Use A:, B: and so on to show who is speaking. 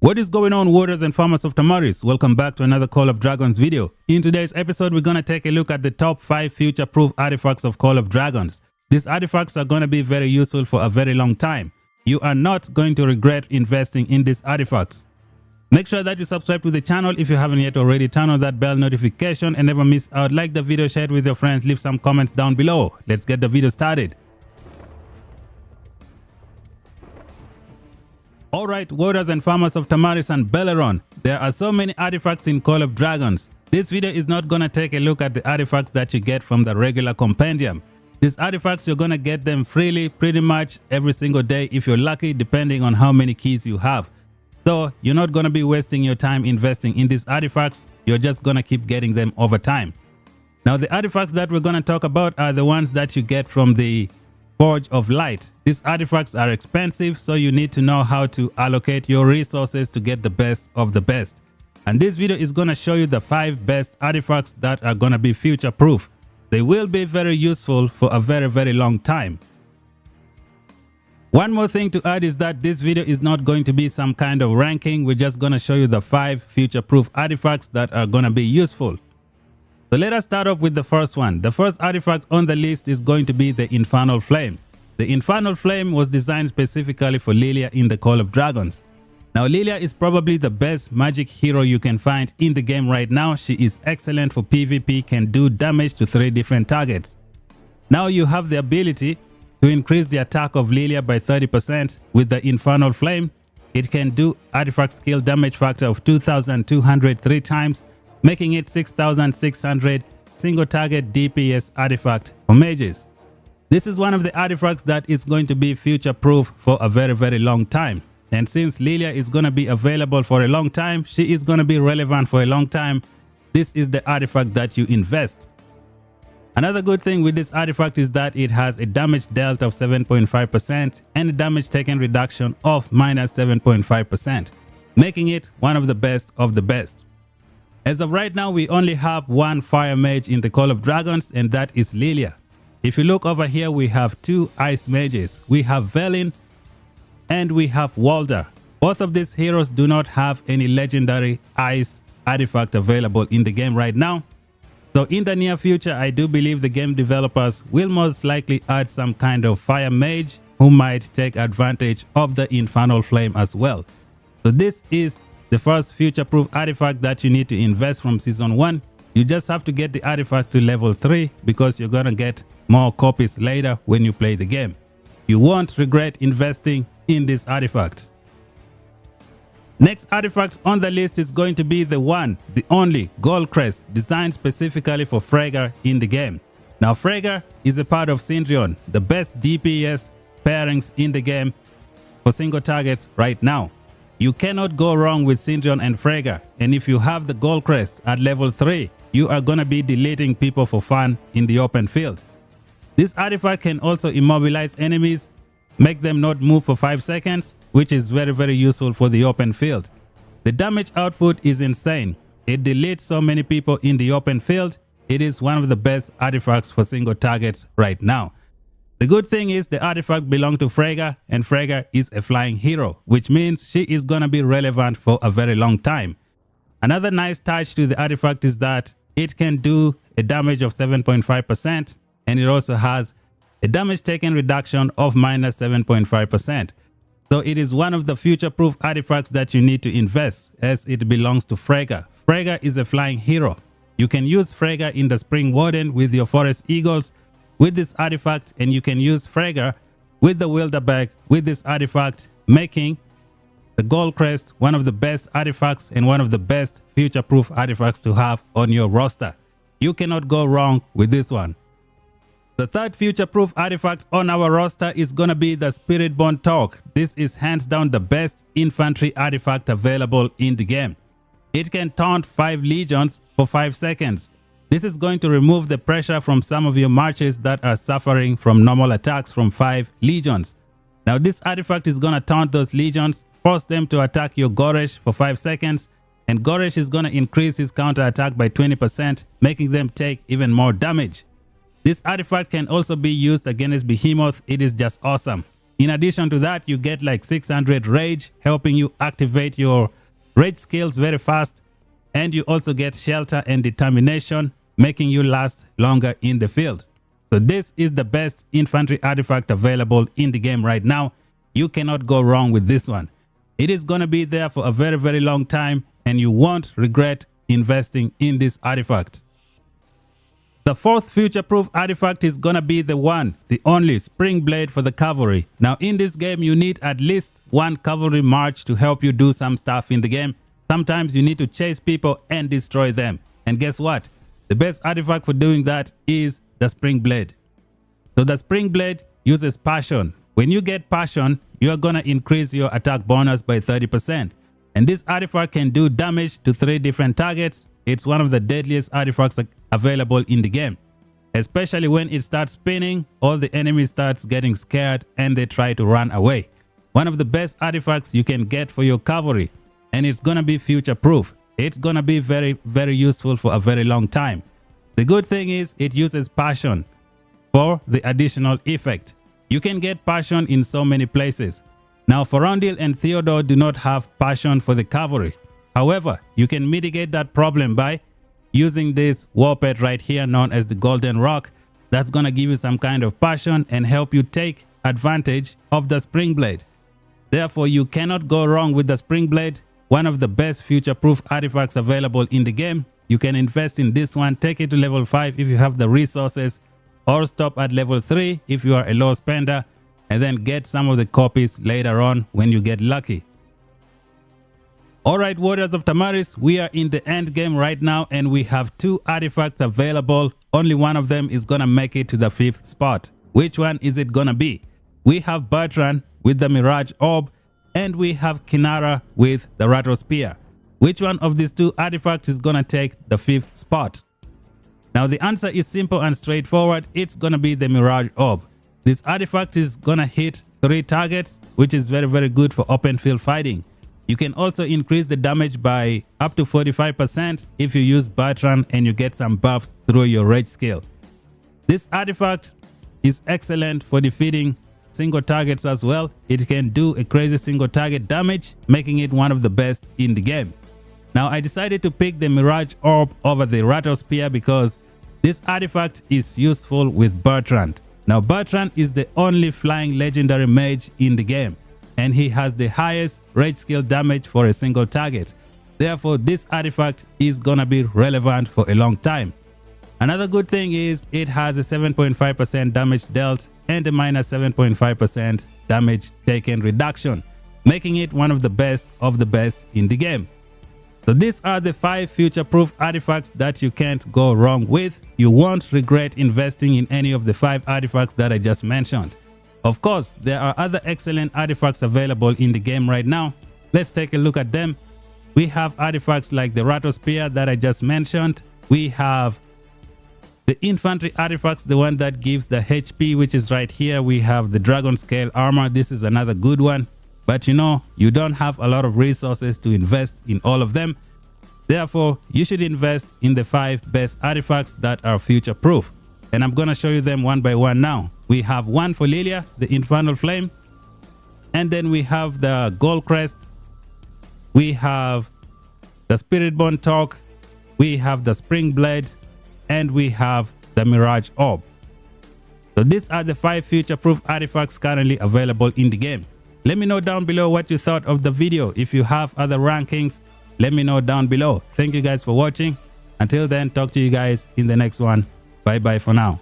A: What is going on, warriors and farmers of Tamaris? Welcome back to another Call of Dragons video. In today's episode, we're going to take a look at the top 5 future-proof artifacts of Call of Dragons. These artifacts are going to be very useful for a very long time. You are not going to regret investing in these artifacts. Make sure that you subscribe to the channel if you haven't yet already. Turn on that bell notification and never miss out. Like the video, share it with your friends, leave some comments down below. Let's get the video started. Alright, warriors and farmers of Tamaris and Belleron, there are so many artifacts in Call of Dragons. This video is not gonna take a look at the artifacts that you get from the regular compendium. These artifacts, you're gonna get them freely pretty much every single day if you're lucky, depending on how many keys you have. So you're not gonna be wasting your time investing in these artifacts, you're just gonna keep getting them over time. Now the artifacts that we're gonna talk about are the ones that you get from the Forge of Light. These artifacts are expensive, so you need to know how to allocate your resources to get the best of the best. And this video is going to show you the 5 best artifacts that are going to be future proof. They will be very useful for a very long time. One more thing to add is that this video is not going to be some kind of ranking. We're just going to show you the 5 future proof artifacts that are going to be useful. So let us start off with the first one. The first artifact on the list is going to be the Infernal Flame. The Infernal Flame was designed specifically for Lilia in the Call of Dragons. Now Lilia is probably the best magic hero you can find in the game right now. She is excellent for PvP, can do damage to 3 different targets. Now you have the ability to increase the attack of Lilia by 30% with the Infernal Flame. It can do artifact skill damage factor of 2200 3 times, making it 6600 single target DPS artifact for mages. This is one of the artifacts that is going to be future proof for a very long time. And since Lilia is going to be available for a long time, she is going to be relevant for a long time, this is the artifact that you invest. Another good thing with this artifact is that it has a damage dealt of 7.5% and a damage taken reduction of -7.5%, making it one of the best of the best. As of right now, we only have one fire mage in the Call of Dragons, and that is Lilia. If you look over here, we have 2 ice mages. We have Velin and we have Walder. Both of these heroes do not have any legendary ice artifact available in the game right now. So in the near future, I do believe the game developers will most likely add some kind of fire mage who might take advantage of the Infernal Flame as well. So this is the first future-proof artifact that you need to invest from Season 1. You just have to get the artifact to level 3 because you're going to get more copies later when you play the game. You won't regret investing in this artifact. Next artifact on the list is going to be the one, the only Gold Crest, designed specifically for Freyr in the game. Now Freyr is a part of Syndrion, the best DPS pairings in the game for single targets right now. You cannot go wrong with Syndrion and Freyr, and if you have the Gold Crest at level 3, you are going to be deleting people for fun in the open field. This artifact can also immobilize enemies, make them not move for 5 seconds, which is very useful for the open field. The damage output is insane. It deletes so many people in the open field. It is one of the best artifacts for single targets right now. The good thing is the artifact belongs to Freyr, and Freyr is a flying hero, which means she is going to be relevant for a very long time. Another nice touch to the artifact is that it can do a damage of 7.5%, and it also has a damage taken reduction of -7.5%. So it is one of the future-proof artifacts that you need to invest, as it belongs to Freyr. Freyr is a flying hero. You can use Freyr in the Spring Warden with your Forest Eagles with this artifact, and you can use Freyr with the Wielder bag with this artifact, making the Gold Crest one of the best artifacts and one of the best future-proof artifacts to have on your roster. You cannot go wrong with this one. The third future-proof artifact on our roster is gonna be the Spiritborn Torque. This is hands down the best infantry artifact available in the game. It can taunt 5 legions for 5 seconds. This is going to remove the pressure from some of your marches that are suffering from normal attacks from 5 legions. Now this artifact is going to taunt those legions, force them to attack your Goresh for 5 seconds, and Goresh is going to increase his counter attack by 20%, making them take even more damage. This artifact can also be used against Behemoth. It is just awesome. In addition to that, you get like 600 rage, helping you activate your rage skills very fast. And you also get shelter and determination, making you last longer in the field. So this is the best infantry artifact available in the game right now. You cannot go wrong with this one. It is going to be there for a very, very long time, and you won't regret investing in this artifact. The fourth future-proof artifact is going to be the one, the only Spring Blade for the cavalry. Now in this game, you need at least one cavalry march to help you do some stuff in the game. Sometimes you need to chase people and destroy them. And guess what? The best artifact for doing that is the Spring Blade. So the Spring Blade uses passion. When you get passion, you are going to increase your attack bonus by 30%. And this artifact can do damage to 3 different targets. It's one of the deadliest artifacts available in the game. Especially when it starts spinning, all the enemies starts getting scared and they try to run away. One of the best artifacts you can get for your cavalry. And it's going to be future proof. It's going to be very, very useful for a very long time. The good thing is it uses passion for the additional effect. You can get passion in so many places. Now Ferondil and Theodore do not have passion for the cavalry. However, you can mitigate that problem by using this war pet right here known as the Golden Rock. That's going to give you some kind of passion and help you take advantage of the Spring Blade. Therefore, you cannot go wrong with the Spring Blade. One of the best future-proof artifacts available in the game. You can invest in this one, take it to level 5 if you have the resources, or stop at level 3 if you are a low spender, and then get some of the copies later on when you get lucky. Alright, Warriors of Tamaris, we are in the end game right now and we have 2 artifacts available. Only one of them is gonna make it to the 5th spot. Which one is it gonna be? We have Bertrand with the Mirage Orb, and we have Kinara with the Rattle Spear. Which one of these 2 artifacts is gonna take the 5th spot? Now the answer is simple and straightforward. It's gonna be the Mirage Orb. This artifact is gonna hit 3 targets, which is very, very good for open field fighting. You can also increase the damage by up to 45% if you use Bertrand and you get some buffs through your rage skill. This artifact is excellent for defeating single targets as well. It can do a crazy single target damage, making it one of the best in the game. Now I decided to pick the Mirage Orb over the Rattle Spear because this artifact is useful with Bertrand. Now Bertrand is the only flying legendary mage in the game, and he has the highest rage skill damage for a single target. Therefore this artifact is gonna be relevant for a long time. Another good thing is it has a 7.5% damage dealt and a minus 7.5% damage taken reduction, making it one of the best in the game. So these are the 5 future-proof artifacts that you can't go wrong with. You won't regret investing in any of the 5 artifacts that I just mentioned. Of course, there are other excellent artifacts available in the game right now. Let's take a look at them. We have artifacts like the Rattle Spear that I just mentioned. We have the infantry artifacts, the one that gives the HP, which is right here. We have the Dragon Scale Armor. This is another good one. But you know, you don't have a lot of resources to invest in all of them. Therefore, you should invest in the 5 best artifacts that are future proof. And I'm going to show you them one by one now. We have one for Lilia, the Infernal Flame. And then we have the Gold Crest. We have the Spiritborn Torque. We have the Spring Blade. And we have the Mirage Orb. So these are the 5 future proof artifacts currently available in the game. Let me know down below what you thought of the video. If you have other rankings, let me know down below. Thank you guys for watching. Until then, talk to you guys in the next one. Bye bye for now.